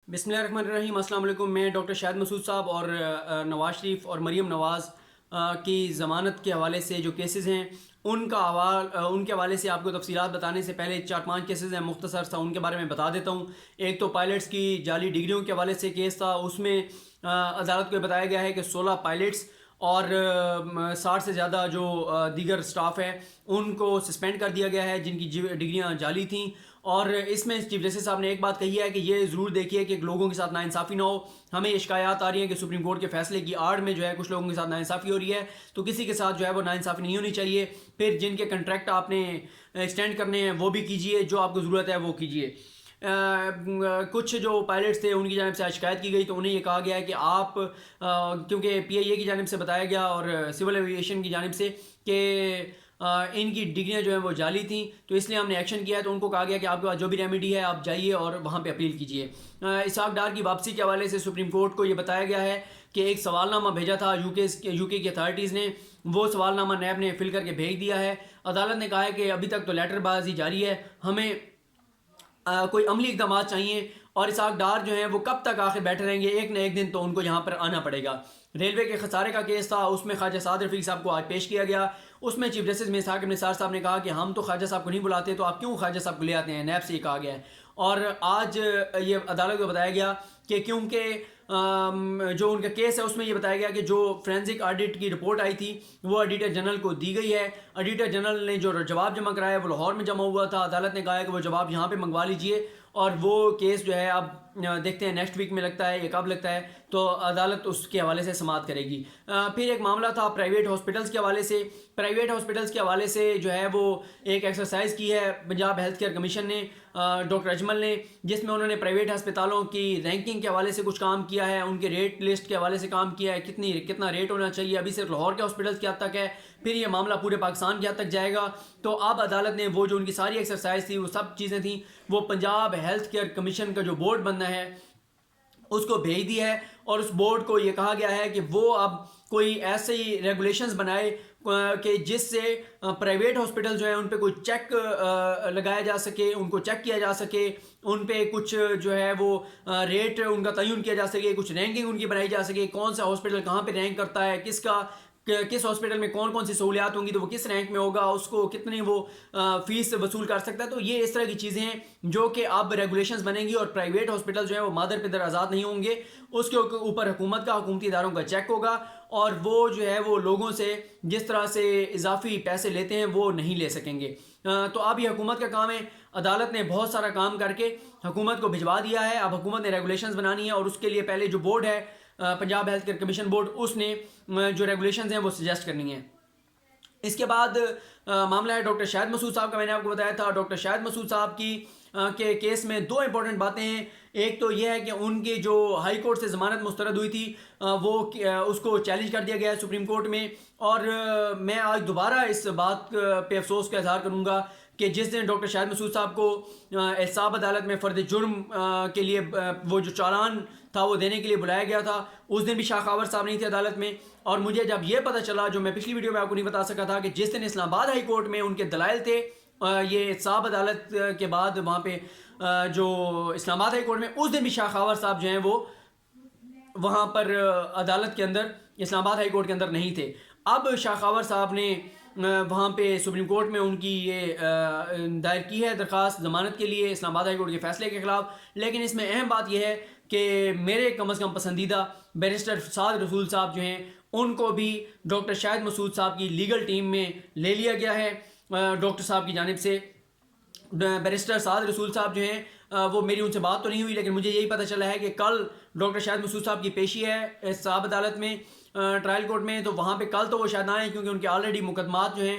بسم اللہ الرحمن الرحیم۔ السلام علیکم۔ میں ڈاکٹر شاہد مسعود صاحب اور نواز شریف اور مریم نواز کی ضمانت کے حوالے سے جو کیسز ہیں ان کے حوالے سے آپ کو تفصیلات بتانے سے پہلے 4-5 کیسز ہیں مختصر سا، ان کے بارے میں بتا دیتا ہوں۔ ایک تو پائلٹس کی جعلی ڈگریوں کے حوالے سے کیس تھا، اس میں عدالت کو بتایا گیا ہے کہ 16 پائلٹس اور 60 سے زیادہ جو دیگر سٹاف ہے ان کو سسپینڈ کر دیا گیا ہے جن کی ڈگریاں جعلی تھیں۔ اور اس میں چیف جسٹس صاحب نے ایک بات کہی ہے کہ یہ ضرور دیکھیے کہ لوگوں کے ساتھ ناانصافی نہ ہو۔ ہمیں یہ شکایات آ رہی ہیں کہ سپریم کورٹ کے فیصلے کی آڑ میں جو ہے کچھ لوگوں کے ساتھ ناانصافی ہو رہی ہے، تو کسی کے ساتھ جو ہے وہ ناانصافی نہیں ہونی چاہیے۔ پھر جن کے کنٹریکٹ آپ نے ایکسٹینڈ کرنے ہیں وہ بھی کیجیے، جو آپ کو ضرورت ہے وہ کیجیے۔ کچھ جو پائلٹس تھے ان کی جانب سے آج شکایت کی گئی تو انہیں یہ کہا گیا ہے کہ آپ کیونکہ پی آئی اے کی جانب سے بتایا گیا اور سول ایویشن کی جانب سے کہ ان کی ڈگریاں جو ہیں وہ جعلی تھیں، تو اس لیے ہم نے ایکشن کیا ہے، تو ان کو کہا گیا کہ آپ کے پاس جو بھی ریمیڈی ہے آپ جائیے اور وہاں پہ اپیل کیجیے۔ اسحاق ڈار کی واپسی کے حوالے سے سپریم کورٹ کو یہ بتایا گیا ہے کہ ایک سوال نامہ بھیجا تھا یو کے کی اتھارٹیز نے، وہ سوال نامہ نیب نے فل کر کے بھیج دیا ہے۔ عدالت نے کہا ہے کہ ابھی تک تو لیٹر بازی جاری ہے، ہمیں کوئی عملی اقدامات چاہیے، اور اسحاق ڈار جو ہیں وہ کب تک آخر بیٹھے رہیں گے، ایک نہ ایک دن تو ان کو یہاں پر آنا پڑے گا۔ ریلوے کے خسارے کا کیس تھا، اس میں خواجہ سعد رفیق صاحب کو آج پیش کیا گیا۔ اس میں چیف جسٹس میں اسحاق نثار صاحب نے کہا کہ ہم تو خواجہ صاحب کو نہیں بلاتے، تو آپ کیوں خواجہ صاحب کو لے آتے ہیں، نیب سے یہ کہا گیا ہے۔ اور آج یہ عدالت کو بتایا گیا کہ کیونکہ جو ان کا کیس ہے اس میں یہ بتایا گیا کہ جو فورینزک آڈٹ کی رپورٹ آئی تھی وہ ایڈیٹر جنرل کو دی گئی ہے۔ ایڈیٹر جنرل نے جو جواب جمع کرایا وہ لاہور میں جمع ہوا تھا، عدالت نے کہا ہے کہ وہ جواب یہاں پہ منگوا لیجئے، اور وہ کیس جو ہے اب دیکھتے ہیں نیکسٹ ویک میں لگتا ہے یا کب لگتا ہے، تو عدالت اس کے حوالے سے سماعت کرے گی۔ پھر ایک معاملہ تھا پرائیویٹ ہاسپٹلس کے حوالے سے۔ پرائیویٹ ہاسپٹلس کے حوالے سے جو ہے وہ ایک ایکسرسائز کی ہے پنجاب ہیلتھ کیئر کمیشن نے، ڈاکٹر اجمل نے، جس میں انہوں نے پرائیویٹ ہسپتالوں کی رینکنگ کے حوالے سے کچھ کام کیا ہے، ان کے ریٹ لسٹ کے حوالے سے کام کیا ہے، کتنا ریٹ ہونا چاہیے، ابھی صرف لاہور کے ہاسپٹلس کی حد تک ہے، پھر یہ معاملہ پورے پاکستان کی حد تک جائے گا۔ تو اب عدالت نے وہ جو ان کی ساری ایکسرسائز تھی وہ سب چیزیں تھیں وہ پنجاب ہیلتھ کیئر کمیشن کا جو بورڈ بننا ہے اس کو بھیج دی ہے، اور اس بورڈ کو یہ کہا گیا ہے کہ وہ اب کوئی ایسے ہی ریگولیشنز بنائے کہ جس سے پرائیویٹ ہاسپٹل جو ہیں ان پہ کوئی چیک لگایا جا سکے، ان کو چیک کیا جا سکے، ان پہ کچھ جو ہے وہ ریٹ ان کا تعین کیا جا سکے، کچھ رینکنگ ان کی بنائی جا سکے، کون سا ہاسپٹل کہاں پہ رینک کرتا ہے، کس ہاسپٹل میں کون سی سہولیات ہوں گی تو وہ کس رینک میں ہوگا، اس کو کتنی وہ فیس وصول کر سکتا ہے۔ تو یہ اس طرح کی چیزیں ہیں جو کہ اب ریگولیشنز بنیں گی، اور پرائیویٹ ہاسپٹل جو ہیں وہ مادر پدر آزاد نہیں ہوں گے، اس کے اوپر حکومت کا حکومتی اداروں کا چیک ہوگا، اور وہ جو ہے وہ لوگوں سے جس طرح سے اضافی پیسے لیتے ہیں وہ نہیں لے سکیں گے۔ تو اب یہ حکومت کا کام ہے، عدالت نے بہت سارا کام کر کے حکومت کو بھجوا دیا ہے، اب حکومت نے ریگولیشنز بنانی ہے، اور اس کے لیے پہلے جو بورڈ ہے Punjab health care commission board, اس نے جو ریگولیشنز ہیں وہ سجیسٹ کرنی ہیں۔ اس کے بعد معاملہ ہے ڈاکٹر شاہد مسعود صاحب کا۔ میں نے آپ کو بتایا تھا ڈاکٹر شاہد مسعود صاحب کی کے کیس میں 2 امپورٹنٹ باتیں ہیں۔ ایک تو یہ ہے کہ ان کی جو ہائی کورٹ سے ضمانت مسترد ہوئی تھی وہ اس کو چیلنج کر دیا گیا ہے سپریم کورٹ میں، اور میں آج دوبارہ اس بات پہ افسوس کا اظہار کروں گا کہ جس دن ڈاکٹر شاہد مسعود صاحب کو احتساب عدالت میں فرد جرم کے لیے وہ جو چالان تھا وہ دینے کے لیے بلایا گیا تھا، اس دن بھی شاہ خاور صاحب نہیں تھے عدالت میں، اور مجھے جب یہ پتہ چلا، جو میں پچھلی ویڈیو میں آپ کو نہیں بتا سکا تھا، کہ جس دن اسلام آباد ہائی کورٹ میں ان کے دلائل تھے، یہ احتساب عدالت کے بعد وہاں پہ جو اسلام آباد ہائی کورٹ میں، اس دن بھی شاہ خاور صاحب جو ہیں وہ وہاں پر عدالت کے اندر اسلام آباد ہائی کورٹ کے اندر نہیں تھے۔ اب شاہ خاور صاحب نے وہاں پہ سپریم کورٹ میں ان کی یہ دائر کی ہے درخواست ضمانت کے لیے اسلام آباد ہائی کورٹ کے فیصلے کے خلاف، لیکن اس میں اہم بات یہ ہے کہ میرے کم از کم پسندیدہ بیرسٹر سعد رسول صاحب جو ہیں ان کو بھی ڈاکٹر شاہد مسعود صاحب کی لیگل ٹیم میں لے لیا گیا ہے ڈاکٹر صاحب کی جانب سے۔ بیرسٹر سعد رسول صاحب جو ہیں وہ میری ان سے بات تو نہیں ہوئی، لیکن مجھے یہی پتہ چلا ہے کہ کل ڈاکٹر شاہد مسعود صاحب کی پیشی ہے احتساب عدالت میں ٹرائل کورٹ میں، تو وہاں پہ کل تو وہ شاید نہ آئیں کیونکہ ان کے آلریڈی مقدمات جو ہیں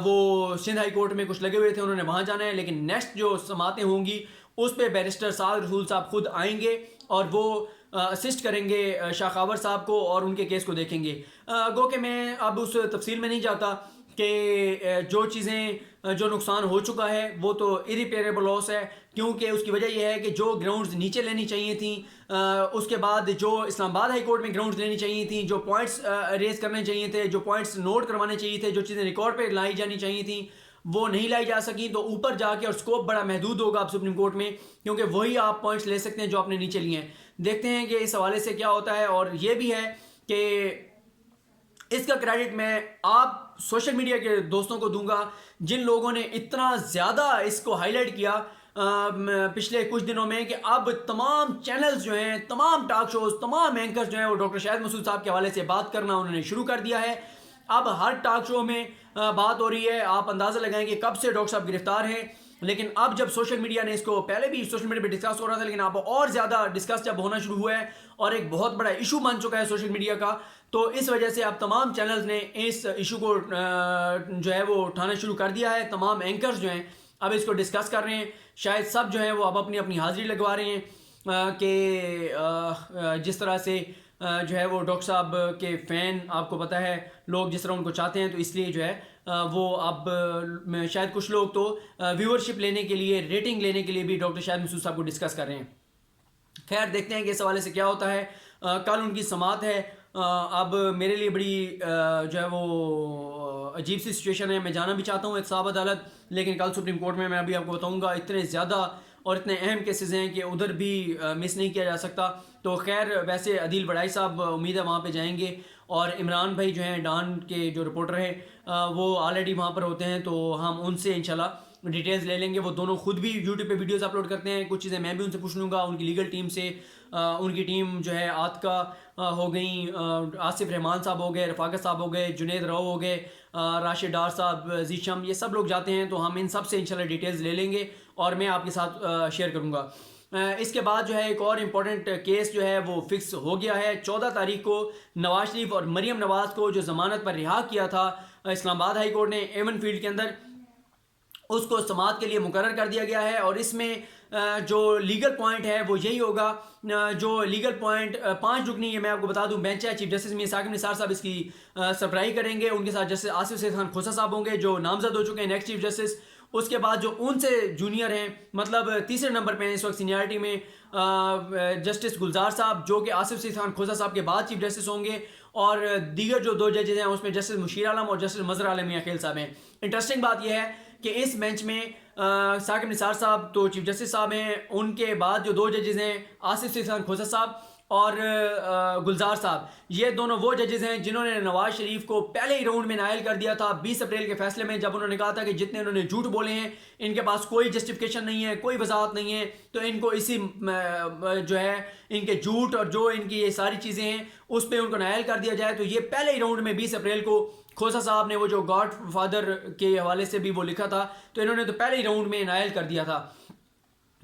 وہ سندھ ہائی کورٹ میں کچھ لگے ہوئے تھے، انہوں نے وہاں جانا ہے، لیکن نیکسٹ جو سماعتیں ہوں گی اس پہ بیرسٹر سعد رسول صاحب خود آئیں گے اور وہ اسسٹ کریں گے شاہ خاور صاحب کو اور ان کے کیس کو دیکھیں گے۔ گو کہ میں اب اس تفصیل میں نہیں جاتا کہ جو چیزیں جو نقصان ہو چکا ہے وہ تو ایریپیریبل لاس ہے، کیونکہ اس کی وجہ یہ ہے کہ جو گراؤنڈز نیچے لینی چاہیے تھیں، اس کے بعد جو اسلام آباد ہائی کورٹ میں گراؤنڈز لینی چاہیے تھیں، جو پوائنٹس ریز کرنے چاہیے تھے، جو پوائنٹس نوٹ کروانے چاہیے تھے، جو چیزیں ریکارڈ پہ لائی جانی چاہیے تھیں، وہ نہیں لائی جا سکیں تو اوپر جا کے اور اسکوپ بڑا محدود ہوگا اب سپریم کورٹ میں، کیونکہ وہی آپ پوائنٹس لے سکتے ہیں جو آپ نے نیچے لیے ہیں. دیکھتے ہیں کہ اس حوالے سے کیا ہوتا ہے. اور یہ بھی ہے کہ اس کا کریڈٹ میں آپ سوشل میڈیا کے دوستوں کو دوں گا جن لوگوں نے اتنا زیادہ اس کو ہائی لائٹ کیا پچھلے کچھ دنوں میں، کہ اب تمام چینلز جو ہیں، تمام ٹاک شوز، تمام اینکرز جو ہیں وہ ڈاکٹر شاہد مسعود صاحب کے حوالے سے بات کرنا انہوں نے شروع کر دیا ہے. اب ہر ٹاک شو میں بات ہو رہی ہے. آپ اندازہ لگائیں کہ کب سے ڈاکٹر صاحب گرفتار ہیں، لیکن اب جب سوشل میڈیا نے اس کو، پہلے بھی سوشل میڈیا پہ ڈسکس ہو رہا تھا لیکن اب اور زیادہ ڈسکس جب ہونا شروع ہوا ہے اور ایک بہت بڑا ایشو بن چکا ہے سوشل میڈیا کا، تو اس وجہ سے اب تمام چینلز نے اس ایشو کو جو ہے وہ اٹھانا شروع کر دیا ہے. تمام اینکرز جو ہیں اب اس کو ڈسکس کر رہے ہیں. شاید سب جو ہیں وہ اب اپنی اپنی حاضری لگوا رہے ہیں کہ جس طرح سے جو ہے وہ ڈاکٹر صاحب کے فین، آپ کو پتہ ہے لوگ جس طرح ان کو چاہتے ہیں، تو اس لیے جو ہے وہ اب شاید کچھ لوگ تو ویورشپ لینے کے لیے، ریٹنگ لینے کے لیے بھی ڈاکٹر شاہد مسعود صاحب کو ڈسکس کر رہے ہیں. خیر دیکھتے ہیں کہ اس حوالے سے کیا ہوتا ہے. کل ان کی سماعت ہے. اب میرے لیے بڑی جو ہے وہ عجیب سی سچویشن ہے. میں جانا بھی چاہتا ہوں احتساب عدالت، لیکن کل سپریم کورٹ میں ابھی آپ کو بتاؤں گا اتنے زیادہ اور اتنے اہم کیسز ہیں کہ ادھر بھی مس نہیں کیا جا سکتا. تو خیر ویسے عدیل بڑائی صاحب امید ہے وہاں پہ جائیں گے، اور عمران بھائی جو ہیں ڈان کے جو رپورٹر ہیں وہ آلریڈی وہاں پر ہوتے ہیں، تو ہم ان سے انشاءاللہ ڈیٹیلز لے لیں گے. وہ دونوں خود بھی یوٹیوب پہ ویڈیوز اپلوڈ کرتے ہیں. کچھ چیزیں میں بھی ان سے پوچھ لوں گا. ان کی لیگل ٹیم سے، ان کی ٹیم جو ہے عاتقہ ہو گئیں، آصف رحمان صاحب ہو گئے، رفاقت صاحب ہو گئے، جنید راؤ ہو گئے، راشد ڈار صاحب، ذیشم، یہ سب لوگ جاتے ہیں. تو ہم ان سب سے انشاءاللہ ڈیٹیلز لے لیں گے اور میں آپ کے ساتھ شیئر کروں گا. اس کے بعد جو ہے ایک اور امپورٹنٹ کیس جو ہے وہ فکس ہو گیا ہے. 14 تاریخ کو نواز شریف اور مریم نواز کو جو ضمانت پر رہا کیا تھا اسلام آباد ہائی کورٹ نے ایون فیلڈ کے اندر، اس کو سماعت کے لیے مقرر کر دیا گیا ہے. اور اس میں جو لیگل پوائنٹ ہے وہ یہی ہوگا. جو لیگل پوائنٹ 5 رکنی ہے میں آپ کو بتا دوں، بینچ ہے. چیف جسٹس میں ثاقب نثار صاحب اس کی سربراہی کریں گے. ان کے ساتھ جسٹس آصف سید خان کھوسہ صاحب ہوں گے جو نامزد ہو چکے ہیں نیکسٹ چیف جسٹس. اس کے بعد جو ان سے جونیئر ہیں، مطلب تیسرے نمبر پہ ہیں اس وقت سینیارٹی میں، جسٹس گلزار صاحب جو کہ آصف سید خان کھوسہ صاحب کے بعد چیف جسٹس ہوں گے. اور دیگر جو 2 ججز ہیں اس میں جسٹس مشیر عالم اور جسٹس مظہر عالم میاں خیل صاحب ہیں. انٹرسٹنگ بات یہ ہے کہ اس بینچ میں ثاقب نثار صاحب تو چیف جسٹس صاحب ہیں، ان کے بعد جو 2 ججز ہیں آصف سید خان کھوسہ صاحب اور گلزار صاحب، یہ دونوں وہ ججز ہیں جنہوں نے نواز شریف کو پہلے ہی راؤنڈ میں نائل کر دیا تھا 20 اپریل کے فیصلے میں، جب انہوں نے کہا تھا کہ جتنے انہوں نے جھوٹ بولے ہیں ان کے پاس کوئی جسٹیفیکیشن نہیں ہے، کوئی وضاحت نہیں ہے، تو ان کو اسی جو ہے ان کے جھوٹ اور جو ان کی یہ ساری چیزیں ہیں اس پہ ان کو نائل کر دیا جائے. تو یہ پہلے ہی راؤنڈ میں 20 اپریل کو کھوسہ صاحب نے وہ جو گاڈ فادر کے حوالے سے بھی وہ لکھا تھا، تو انہوں نے تو پہلے ہی راؤنڈ میں نائل کر دیا تھا.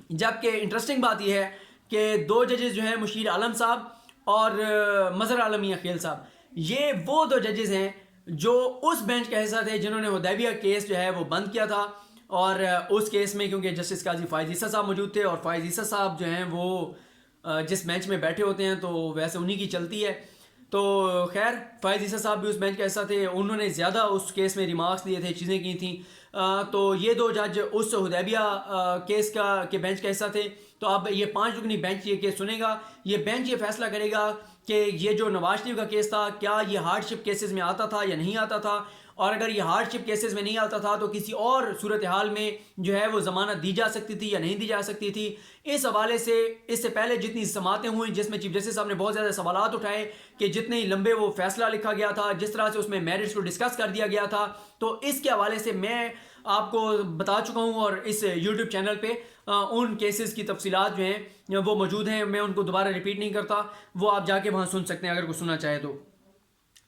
جبکہ انٹرسٹنگ بات یہ ہے کہ 2 ججز جو ہیں مشیر عالم صاحب اور مظہر عالم میاں خیل صاحب، یہ وہ 2 ججز ہیں جو اس بینچ کا حصہ تھے جنہوں نے حدیبیہ کیس جو ہے وہ بند کیا تھا. اور اس کیس میں کیونکہ جسٹس قاضی فائز عیسیٰ صاحب موجود تھے، اور فائز عیسیٰ صاحب جو ہیں وہ جس بینچ میں بیٹھے ہوتے ہیں تو ویسے انہی کی چلتی ہے. تو خیر فائز عیسیٰ صاحب بھی اس بینچ کا حصہ تھے، انہوں نے زیادہ اس کیس میں ریمارکس دیے تھے، چیزیں کی تھیں. تو یہ 2 جج اس حدیبیہ کیس کے بینچ کا حصہ تھے. تو اب یہ 5 رکنی بینچ یہ کیس سنے گا. یہ بینچ یہ فیصلہ کرے گا کہ یہ جو نواز شریف کا کیس تھا کیا یہ ہارڈ شپ کیسز میں آتا تھا یا نہیں آتا تھا، اور اگر یہ ہارڈ شپ کیسز میں نہیں آتا تھا تو کسی اور صورتحال میں جو ہے وہ ضمانت دی جا سکتی تھی یا نہیں دی جا سکتی تھی. اس حوالے سے اس سے پہلے جتنی سماعتیں ہوئیں جس میں چیف جسٹس صاحب نے بہت زیادہ سوالات اٹھائے کہ جتنے ہی لمبے وہ فیصلہ لکھا گیا تھا، جس طرح سے اس میں میرٹس کو ڈسکس کر دیا گیا تھا، تو اس کے حوالے سے میں آپ کو بتا چکا ہوں، اور اس یوٹیوب چینل پہ ان کیسز کی تفصیلات جو ہیں وہ موجود ہیں. میں ان کو دوبارہ ریپیٹ نہیں کرتا، وہ آپ جا کے وہاں سن سکتے ہیں اگر کوئی سننا چاہے تو.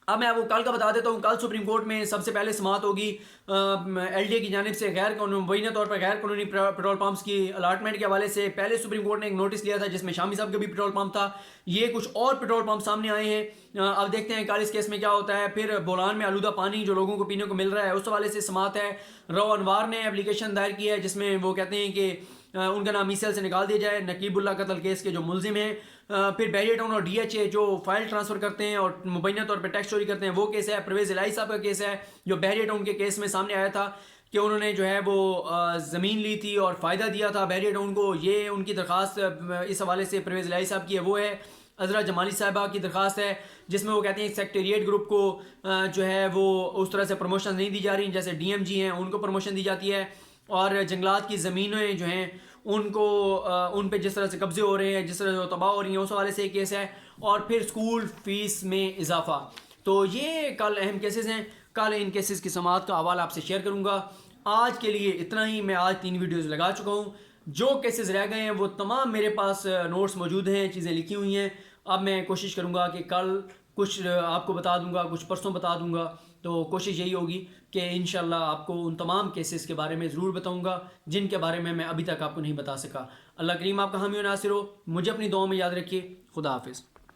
اب میں آپ کو کل کا بتا دیتا ہوں. کل سپریم کورٹ میں سب سے پہلے سماعت ہوگی ایل ڈی اے کی جانب سے غیر مبینہ طور پر غیر قانونی پیٹرول پمپس کی الاٹمنٹ کے حوالے سے. پہلے سپریم کورٹ نے ایک نوٹس لیا تھا جس میں شامی صاحب کا بھی پیٹرول پمپ تھا. یہ کچھ اور پیٹرول پمپ سامنے آئے ہیں. اب دیکھتے ہیں کل اس کیس میں کیا ہوتا ہے. پھر بولان میں آلودہ پانی جو لوگوں کو پینے کو مل رہا ہے اس حوالے سے سماعت ہے. رو انوار نے اپلیکیشن دائر کی ہے جس میں وہ کہتے ہیں کہ ان کا نام ای سی ایل سے نکال دیا جائے. نقیب اللہ قتل کیس کے جو ملزم ہیں. پھر بحریہ ٹاؤن اور ڈی ایچ اے جو فائل ٹرانسفر کرتے ہیں اور مبینہ طور پہ ٹیکس چوری کرتے ہیں وہ کیس ہے. پرویز الہی صاحب کا کیس ہے جو بحریہ ٹاؤن کے کیس میں سامنے آیا تھا کہ انہوں نے جو ہے وہ زمین لی تھی اور فائدہ دیا تھا بحریہ ٹاؤن کو. یہ ان کی درخواست اس حوالے سے پرویز الہی صاحب کی ہے وہ ہے. عذرا جمالی صاحبہ کی درخواست ہے جس میں وہ کہتے ہیں سیکٹریٹ گروپ کو جو ہے وہ اس طرح سے پروموشن نہیں دی جا رہی، جیسے ڈی ایم جی ہیں ان کو پروموشن دی جاتی ہے، اور جنگلات کی زمینیں جو ہیں ان کو ان پہ جس طرح سے قبضے ہو رہے ہیں، جس طرح سے وہ تباہ ہو رہی ہیں، اس حوالے سے ایک کیس ہے، اور پھر اسکول فیس میں اضافہ۔ تو یہ کل اہم کیسز ہیں، کل ان کیسز کی سماعت کا حوالہ آپ سے شیئر کروں گا۔ آج کے لیے اتنا ہی، میں آج 3 ویڈیوز لگا چکا ہوں، جو کیسز رہ گئے ہیں وہ تمام میرے پاس نوٹس موجود ہیں، چیزیں لکھی ہوئی ہیں۔ اب میں کوشش کروں گا کہ کل کچھ آپ کو بتا دوں گا، کچھ پرسوں بتا دوں گا، تو کوشش یہی ہوگی کہ انشاءاللہ آپ کو ان تمام کیسز کے بارے میں ضرور بتاؤں گا جن کے بارے میں ابھی تک آپ کو نہیں بتا سکا۔ اللہ کریم آپ کا حامی و ناصر ہو، مجھے اپنی دعاؤں میں یاد رکھیے۔ خدا حافظ۔